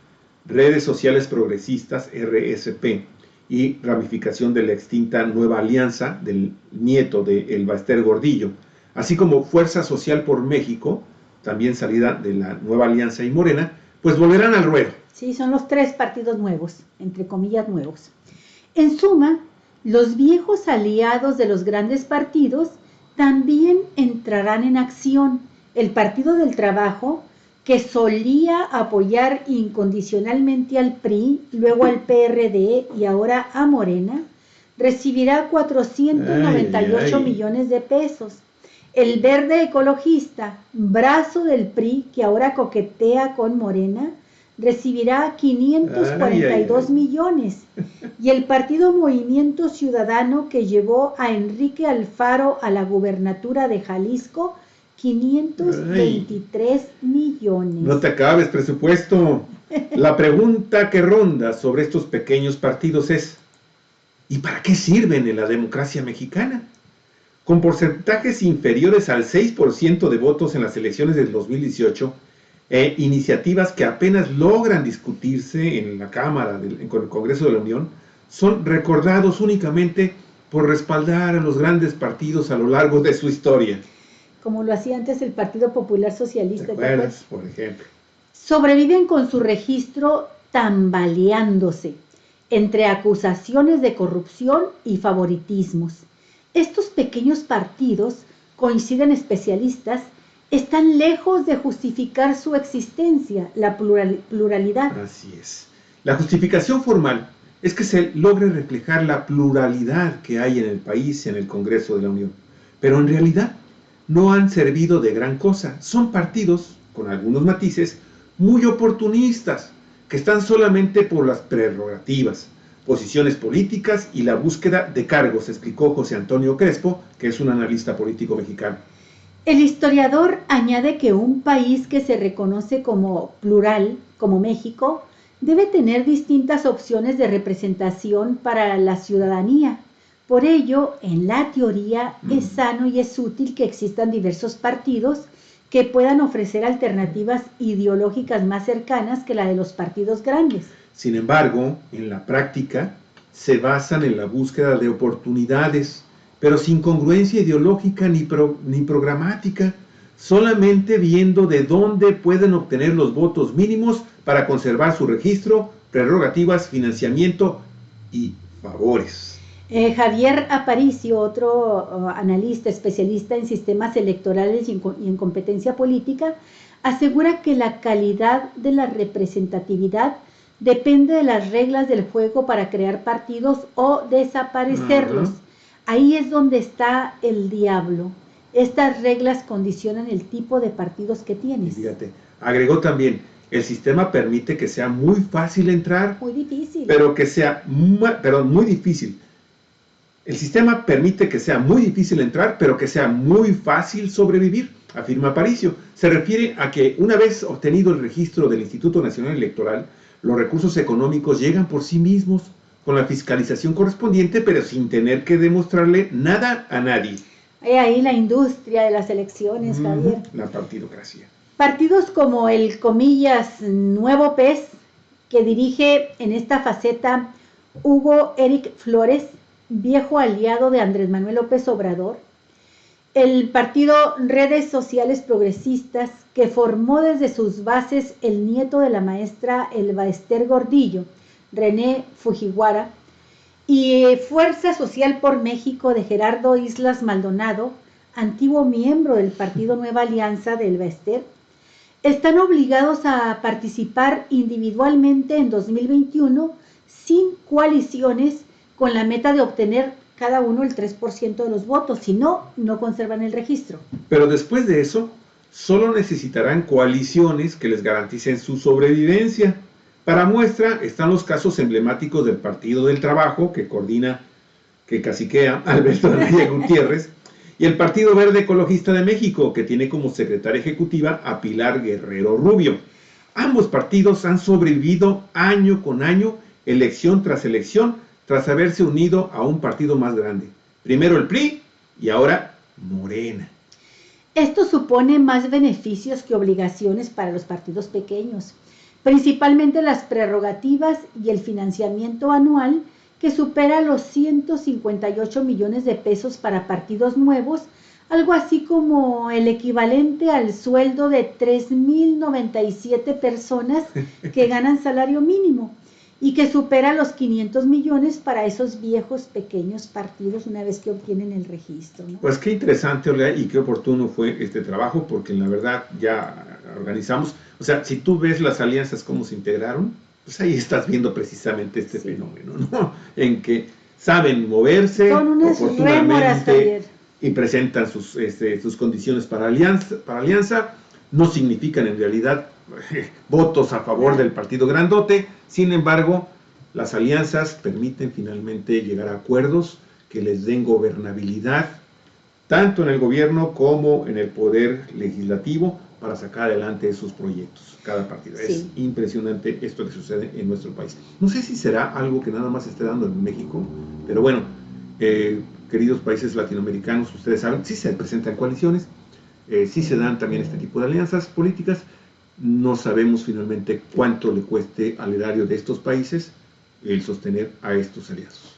Redes Sociales Progresistas, RSP, y ramificación de la extinta Nueva Alianza del nieto de El Baester Gordillo, así como Fuerza Social por México, también salida de la Nueva Alianza y Morena, pues volverán al ruedo. Sí, son los 3 partidos nuevos, entre comillas nuevos. En suma, los viejos aliados de los grandes partidos también entrarán en acción. El Partido del Trabajo, que solía apoyar incondicionalmente al PRI, luego al PRD y ahora a Morena, recibirá 498 millones de pesos. El Verde Ecologista, brazo del PRI, que ahora coquetea con Morena, recibirá 542 millones. Y el Partido Movimiento Ciudadano, que llevó a Enrique Alfaro a la gubernatura de Jalisco, 523 millones. No te acabes, presupuesto. La pregunta que ronda sobre estos pequeños partidos es, ¿y para qué sirven en la democracia mexicana? Con porcentajes inferiores al 6% de votos en las elecciones del 2018, iniciativas que apenas logran discutirse en la Cámara, en el Congreso de la Unión, son recordados únicamente por respaldar a los grandes partidos a lo largo de su historia. Como lo hacía antes el Partido Popular Socialista. ¿Te acuerdas, por ejemplo? Sobreviven con su registro tambaleándose entre acusaciones de corrupción y favoritismos. Estos pequeños partidos, coinciden especialistas, están lejos de justificar su existencia, la pluralidad. Así es. La justificación formal es que se logre reflejar la pluralidad que hay en el país y en el Congreso de la Unión. Pero en realidad no han servido de gran cosa. Son partidos, con algunos matices, muy oportunistas, que están solamente por las prerrogativas, posiciones políticas y la búsqueda de cargos, explicó José Antonio Crespo, que es un analista político mexicano. El historiador añade que un país que se reconoce como plural, como México, debe tener distintas opciones de representación para la ciudadanía. Por ello, en la teoría es sano y es útil que existan diversos partidos que puedan ofrecer alternativas ideológicas más cercanas que la de los partidos grandes. Sin embargo, en la práctica se basan en la búsqueda de oportunidades, pero sin congruencia ideológica ni programática, solamente viendo de dónde pueden obtener los votos mínimos para conservar su registro, prerrogativas, financiamiento y favores. Javier Aparicio, otro analista especialista en sistemas electorales y en competencia política, asegura que la calidad de la representatividad depende de las reglas del juego para crear partidos o desaparecerlos. Ahí es donde está el diablo. Estas reglas condicionan el tipo de partidos que tienes. Fíjate, agregó también, el sistema permite que sea muy fácil entrar, muy difícil, pero que sea muy difícil. El sistema permite que sea muy difícil entrar, pero que sea muy fácil sobrevivir, afirma Aparicio. Se refiere a que una vez obtenido el registro del Instituto Nacional Electoral, los recursos económicos llegan por sí mismos, con la fiscalización correspondiente, pero sin tener que demostrarle nada a nadie. Ahí la industria de las elecciones, Javier. La partidocracia. Partidos como el, comillas, Nuevo PES, que dirige en esta faceta Hugo Eric Flores, viejo aliado de Andrés Manuel López Obrador, el partido Redes Sociales Progresistas, que formó desde sus bases el nieto de la maestra Elba Ester Gordillo, René Fujiwara, y Fuerza Social por México de Gerardo Islas Maldonado, antiguo miembro del partido Nueva Alianza de Elba Ester, están obligados a participar individualmente en 2021 sin coaliciones, con la meta de obtener cada uno el 3% de los votos, si no, no conservan el registro. Pero después de eso, solo necesitarán coaliciones que les garanticen su sobrevivencia. Para muestra están los casos emblemáticos del Partido del Trabajo, que coordina, que caciquea Alberto Anaya Gutiérrez, y el Partido Verde Ecologista de México, que tiene como secretaria ejecutiva a Pilar Guerrero Rubio. Ambos partidos han sobrevivido año con año, elección tras elección, tras haberse unido a un partido más grande. Primero el PRI y ahora Morena. Esto supone más beneficios que obligaciones para los partidos pequeños, principalmente las prerrogativas y el financiamiento anual, que supera los 158 millones de pesos para partidos nuevos, algo así como el equivalente al sueldo de 3,097 personas que ganan salario mínimo, y que supera los 500 millones para esos viejos pequeños partidos una vez que obtienen el registro, ¿no? Pues qué interesante, Olga, y qué oportuno fue este trabajo, porque en la verdad ya organizamos, o sea, si tú ves las alianzas cómo se integraron, pues ahí estás viendo precisamente este fenómeno, ¿no? En que saben moverse oportunamente y presentan sus condiciones para alianza, no significan en realidad votos a favor del partido grandote. Sin embargo, las alianzas permiten finalmente llegar a acuerdos que les den gobernabilidad, tanto en el gobierno como en el poder legislativo, para sacar adelante sus proyectos, cada partido. Sí. Es impresionante esto que sucede en nuestro país. No sé si será algo que nada más se esté dando en México, pero bueno, queridos países latinoamericanos, ustedes saben, sí se presentan coaliciones, sí se dan también este tipo de alianzas políticas. No sabemos finalmente cuánto le cueste al erario de estos países el sostener a estos aliados.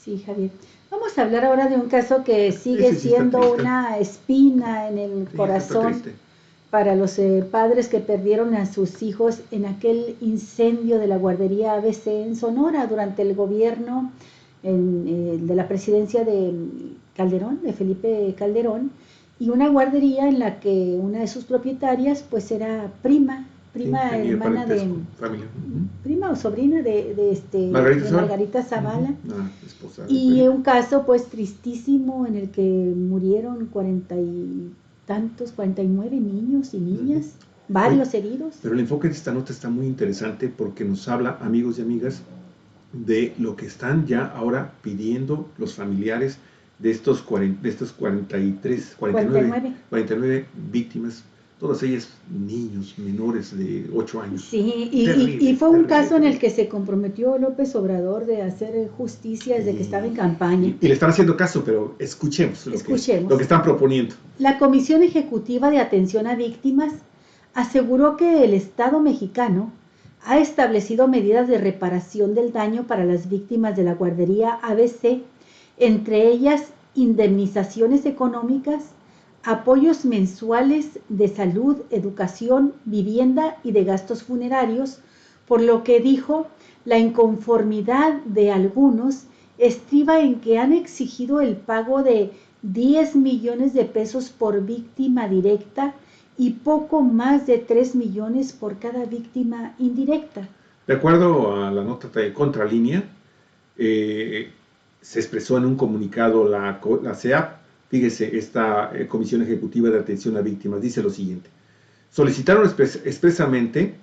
Sí, Javier. Vamos a hablar ahora de un caso que sigue siendo una espina en el corazón para los padres que perdieron a sus hijos en aquel incendio de la guardería ABC en Sonora durante el gobierno de la presidencia de Calderón, de Felipe Calderón, y una guardería en la que una de sus propietarias pues era prima hermana de familia. Prima o sobrina de Margarita Zavala, esposa y un caso pues tristísimo en el que murieron 49 niños y niñas, varios heridos. Pero el enfoque de esta nota está muy interesante porque nos habla, amigos y amigas, de lo que están ya ahora pidiendo los familiares de estos 49 víctimas, todas ellas niños menores de 8 años. Sí, y fue un caso en el que se comprometió López Obrador de hacer justicia desde que estaba en campaña. Y le están haciendo caso, pero escuchemos lo que están proponiendo. La Comisión Ejecutiva de Atención a Víctimas aseguró que el Estado mexicano ha establecido medidas de reparación del daño para las víctimas de la guardería ABC, entre ellas indemnizaciones económicas, apoyos mensuales de salud, educación, vivienda y de gastos funerarios, por lo que dijo, la inconformidad de algunos estriba en que han exigido el pago de 10 millones de pesos por víctima directa y poco más de 3 millones por cada víctima indirecta. De acuerdo a la nota de Contralínea, se expresó en un comunicado la CEAP. Fíjese, esta Comisión Ejecutiva de Atención a Víctimas dice lo siguiente: solicitaron expresamente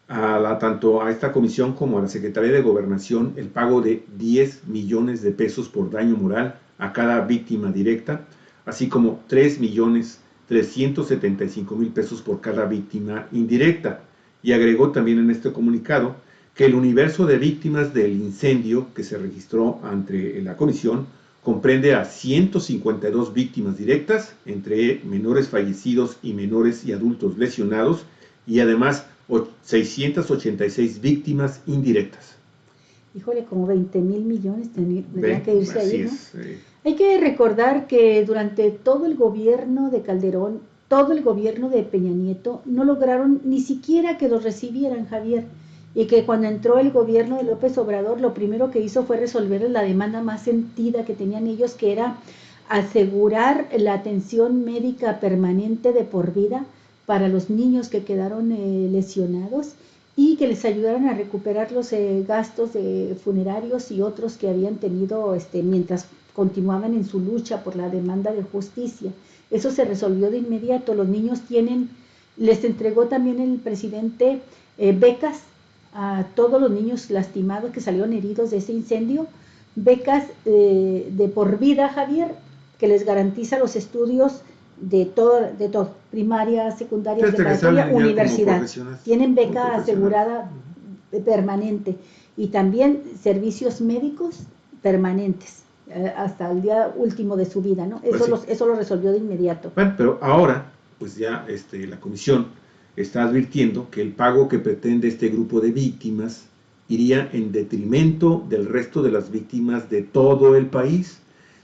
tanto a esta comisión como a la Secretaría de Gobernación el pago de 10 millones de pesos por daño moral a cada víctima directa, así como 3.375.000 pesos por cada víctima indirecta. Y agregó también en este comunicado que el universo de víctimas del incendio que se registró ante la comisión comprende a 152 víctimas directas, entre menores fallecidos y menores y adultos lesionados, y además 686 víctimas indirectas. Híjole, como 20,000 millones tendría que irse ahí, ¿no? Es, Hay que recordar que durante todo el gobierno de Calderón, todo el gobierno de Peña Nieto, no lograron ni siquiera que los recibieran, Javier. Y que cuando entró el gobierno de López Obrador, lo primero que hizo fue resolver la demanda más sentida que tenían ellos, que era asegurar la atención médica permanente de por vida para los niños que quedaron lesionados y que les ayudaran a recuperar los gastos funerarios y otros que habían tenido mientras continuaban en su lucha por la demanda de justicia. Eso se resolvió de inmediato. Los niños les entregó también el presidente becas a todos los niños lastimados que salieron heridos de ese incendio, becas de por vida, Javier, que les garantiza los estudios de todo, primaria, secundaria, preparatoria, universidad. Tienen beca asegurada permanente y también servicios médicos permanentes hasta el día último de su vida, ¿no? Eso lo resolvió de inmediato. Bueno, pero ahora, pues ya la comisión está advirtiendo que el pago que pretende este grupo de víctimas iría en detrimento del resto de las víctimas de todo el país,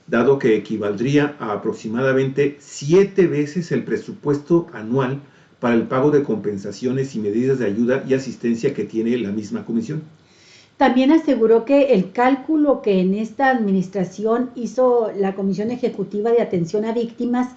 dado que equivaldría a aproximadamente 7 veces el presupuesto anual para el pago de compensaciones y medidas de ayuda y asistencia que tiene la misma comisión. También aseguró que el cálculo que en esta administración hizo la Comisión Ejecutiva de Atención a Víctimas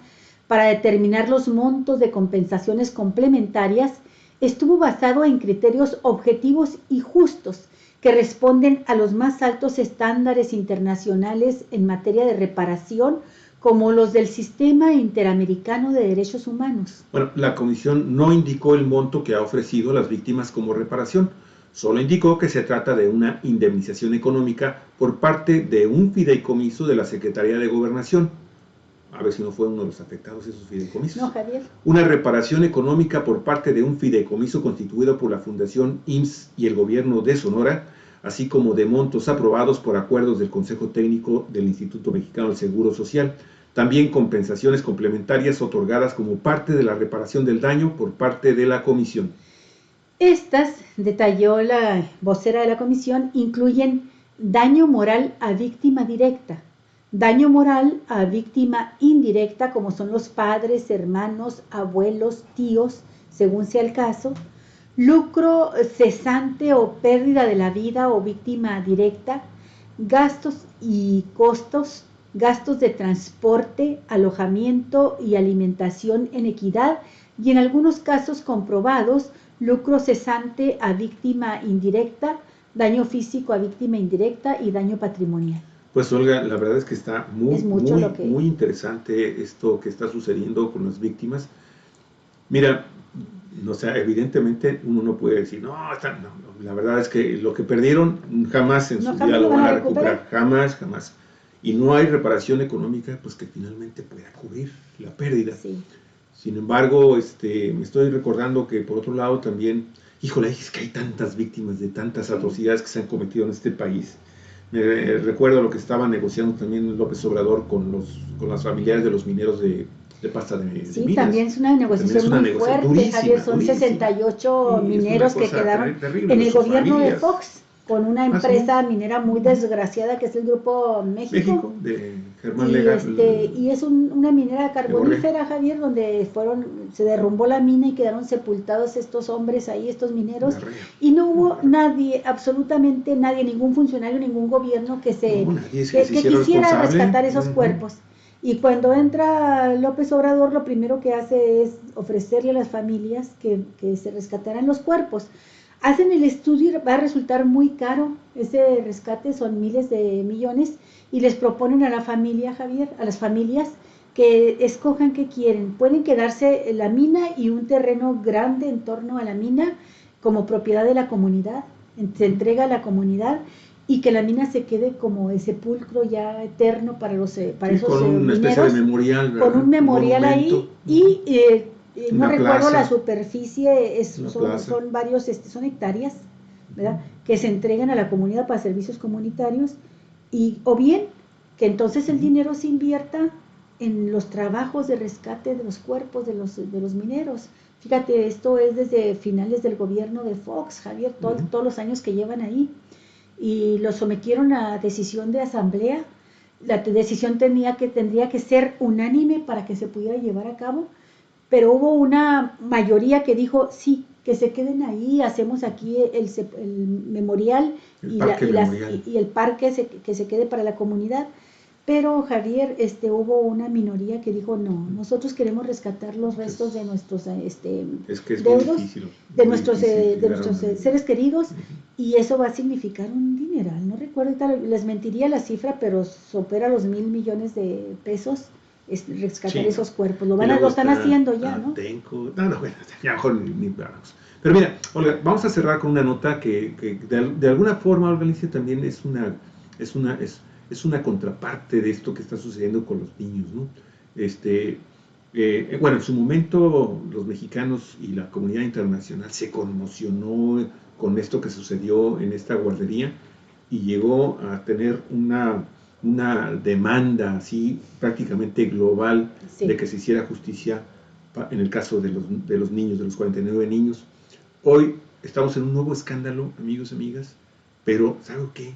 para determinar los montos de compensaciones complementarias estuvo basado en criterios objetivos y justos que responden a los más altos estándares internacionales en materia de reparación, como los del Sistema Interamericano de Derechos Humanos. Bueno, la comisión no indicó el monto que ha ofrecido a las víctimas como reparación, solo indicó que se trata de una indemnización económica por parte de un fideicomiso de la Secretaría de Gobernación. A ver si no fue uno de los afectados esos fideicomisos. No, Javier. Una reparación económica por parte de un fideicomiso constituido por la Fundación IMSS y el Gobierno de Sonora, así como de montos aprobados por acuerdos del Consejo Técnico del Instituto Mexicano del Seguro Social. También compensaciones complementarias otorgadas como parte de la reparación del daño por parte de la comisión. Estas, detalló la vocera de la comisión, incluyen daño moral a víctima directa, daño moral a víctima indirecta, como son los padres, hermanos, abuelos, tíos, según sea el caso, lucro cesante o pérdida de la vida o víctima directa, gastos y costos, gastos de transporte, alojamiento y alimentación en equidad y en algunos casos comprobados, lucro cesante a víctima indirecta, daño físico a víctima indirecta y daño patrimonial. Pues Olga, la verdad es que está muy interesante esto que está sucediendo con las víctimas. Mira, evidentemente uno no puede decir, no, la verdad es que lo que perdieron jamás en su vida lo van a recuperar, jamás. y no hay reparación económica pues que finalmente pueda cubrir la pérdida. Sí. Sin embargo, me estoy recordando que por otro lado también, híjole, es que hay tantas víctimas de tantas atrocidades que se han cometido en este país. Recuerdo lo que estaba negociando también López Obrador con las familiares de los mineros de pasta de Sí, minas. también es una negociación muy fuerte, Javier. Son 68 mineros que quedaron terrible, en el gobierno familias. de Fox, con una empresa minera muy desgraciada que es el Grupo México. De Germán Lega. Y es una minera carbonífera, Javier, donde se derrumbó la mina y quedaron sepultados estos hombres ahí, estos mineros. Y no hubo nadie, absolutamente nadie, ningún funcionario, ningún gobierno que quisiera rescatar esos cuerpos. Y cuando entra López Obrador, lo primero que hace es ofrecerle a las familias que se rescataran los cuerpos. Hacen el estudio, va a resultar muy caro, ese rescate son miles de millones, y les proponen a la familia, Javier, a las familias, que escojan qué quieren. Pueden quedarse en la mina y un terreno grande en torno a la mina como propiedad de la comunidad, se entrega a la comunidad, y que la mina se quede como el sepulcro ya eterno para esos con una mineros, especie de memorial, ¿verdad? Con un memorial ahí, y no recuerdo la superficie, son varios, son hectáreas, ¿verdad? Que se entregan a la comunidad para servicios comunitarios, o bien que entonces el dinero se invierta en los trabajos de rescate de los cuerpos de los mineros. Fíjate, esto es desde finales del gobierno de Fox, Javier, todos los años que llevan ahí, y lo sometieron a decisión de asamblea. La decisión tendría que ser unánime para que se pudiera llevar a cabo, pero hubo una mayoría que dijo sí, que se queden ahí, hacemos aquí el memorial, y el parque que se quede para la comunidad. Pero Javier, hubo una minoría que dijo no, nosotros queremos rescatar los restos de nuestros deudos, de nuestros seres queridos, y eso va a significar un dineral, no recuerdo, les mentiría la cifra, pero supera los 1,000 millones de pesos rescatar esos cuerpos. Lo están haciendo ya, ¿no? Bueno, ya mejor ni hablamos. Pero mira, Olga, vamos a cerrar con una nota que de alguna forma, Olga Alicia, también es una contraparte de esto que está sucediendo con los niños, ¿no? Bueno, en su momento los mexicanos y la comunidad internacional se conmocionó con esto que sucedió en esta guardería y llegó a tener una demanda así prácticamente global, sí, de que se hiciera justicia en el caso de los niños, de los 49 niños. Hoy estamos en un nuevo escándalo, amigos y amigas, pero ¿saben qué?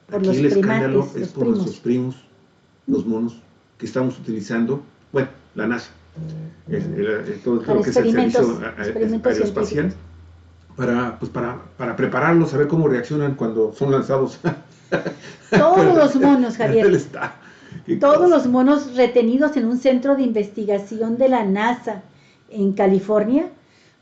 Aquí el escándalo es por nuestros primos, los monos, que estamos utilizando, bueno, la NASA, todo lo que es el servicio aeroespacial, para prepararlos, a ver cómo reaccionan cuando son lanzados. Todos los monos, Javier, todos los monos retenidos en un centro de investigación de la NASA en California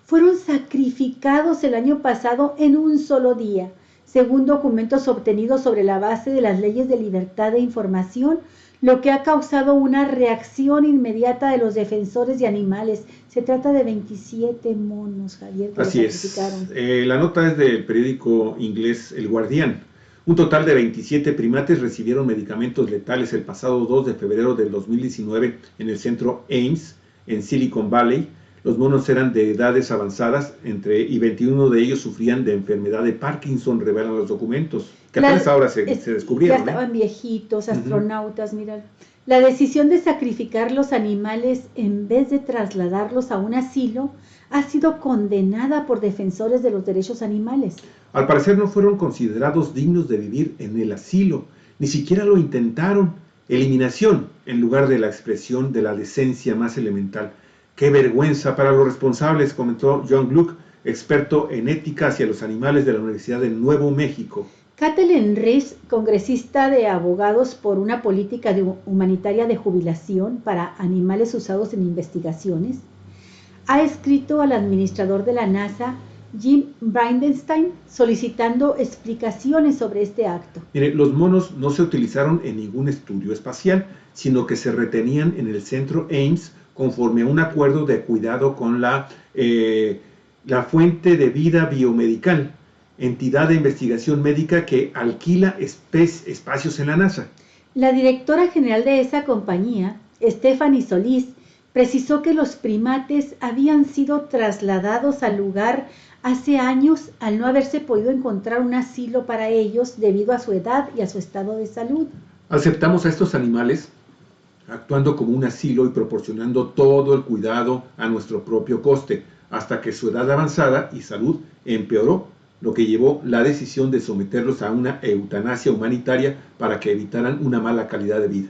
fueron sacrificados el año pasado en un solo día, según documentos obtenidos sobre la base de las leyes de libertad de información, lo que ha causado una reacción inmediata de los defensores de animales. Se trata de 27 monos, Javier, que así sacrificaron. La nota es del periódico inglés El Guardián. Un total de 27 primates recibieron medicamentos letales el pasado 2 de febrero del 2019 en el centro Ames, en Silicon Valley. Los monos eran de edades avanzadas, y 21 de ellos sufrían de enfermedad de Parkinson, revelan los documentos, que apenas ahora se descubrieron. Ya estaban viejitos, astronautas, mira. La decisión de sacrificar los animales en vez de trasladarlos a un asilo ha sido condenada por defensores de los derechos animales. Al parecer no fueron considerados dignos de vivir en el asilo, ni siquiera lo intentaron. Eliminación en lugar de la expresión de la decencia más elemental. ¡Qué vergüenza para los responsables!, comentó John Gluck, experto en ética hacia los animales de la Universidad de Nuevo México. Kathleen Reese, congresista de abogados por una política humanitaria de jubilación para animales usados en investigaciones, ha escrito al administrador de la NASA, Jim Bridenstine, solicitando explicaciones sobre este acto. Mire, los monos no se utilizaron en ningún estudio espacial, sino que se retenían en el centro Ames conforme a un acuerdo de cuidado con la Fuente de Vida Biomedical, entidad de investigación médica que alquila espacios en la NASA. La directora general de esa compañía, Stephanie Solís, precisó que los primates habían sido trasladados al lugar hace años al no haberse podido encontrar un asilo para ellos debido a su edad y a su estado de salud. Aceptamos a estos animales actuando como un asilo y proporcionando todo el cuidado a nuestro propio coste, hasta que su edad avanzada y salud empeoró, lo que llevó la decisión de someterlos a una eutanasia humanitaria para que evitaran una mala calidad de vida.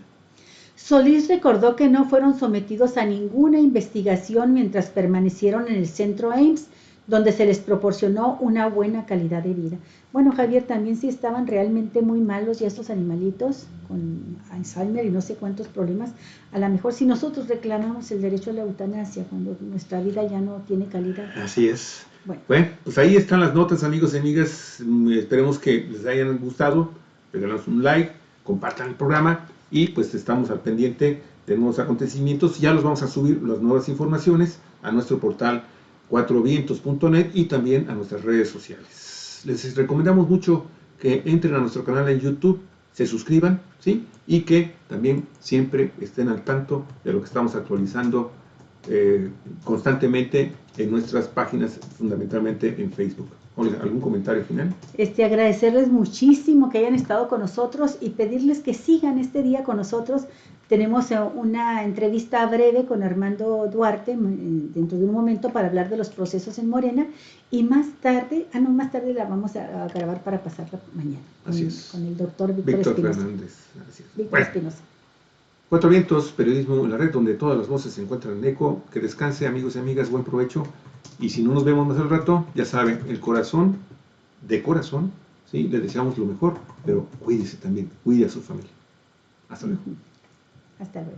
Solís recordó que no fueron sometidos a ninguna investigación mientras permanecieron en el centro Ames, donde se les proporcionó una buena calidad de vida. Bueno, Javier, también sí estaban realmente muy malos ya estos animalitos con Alzheimer y no sé cuántos problemas. A lo mejor si nosotros reclamamos el derecho a la eutanasia cuando nuestra vida ya no tiene calidad. Así es. Bueno, pues ahí están las notas, amigos y amigas. Esperemos que les hayan gustado. Regálanos un like, compartan el programa y pues estamos al pendiente de nuevos acontecimientos. Ya los vamos a subir las nuevas informaciones a nuestro portal cuatrovientos.net y también a nuestras redes sociales. Les recomendamos mucho que entren a nuestro canal en YouTube, se suscriban, ¿sí? Y que también siempre estén al tanto de lo que estamos actualizando constantemente en nuestras páginas, fundamentalmente en Facebook. Olga, ¿algún comentario final? Agradecerles muchísimo que hayan estado con nosotros y pedirles que sigan este día con nosotros. Tenemos una entrevista breve con Armando Duarte dentro de un momento para hablar de los procesos en Morena y más tarde la vamos a grabar para pasarla mañana. Así es. Con el doctor Víctor Fernández. Así es. Víctor Espinosa. Cuatro Vientos, periodismo en la red, donde todas las voces se encuentran en eco. Que descanse, amigos y amigas, buen provecho. Y si no nos vemos más al rato, ya saben, el corazón, de corazón, ¿sí? Le deseamos lo mejor, pero cuídese también, cuide a su familia. Hasta luego. Hasta luego.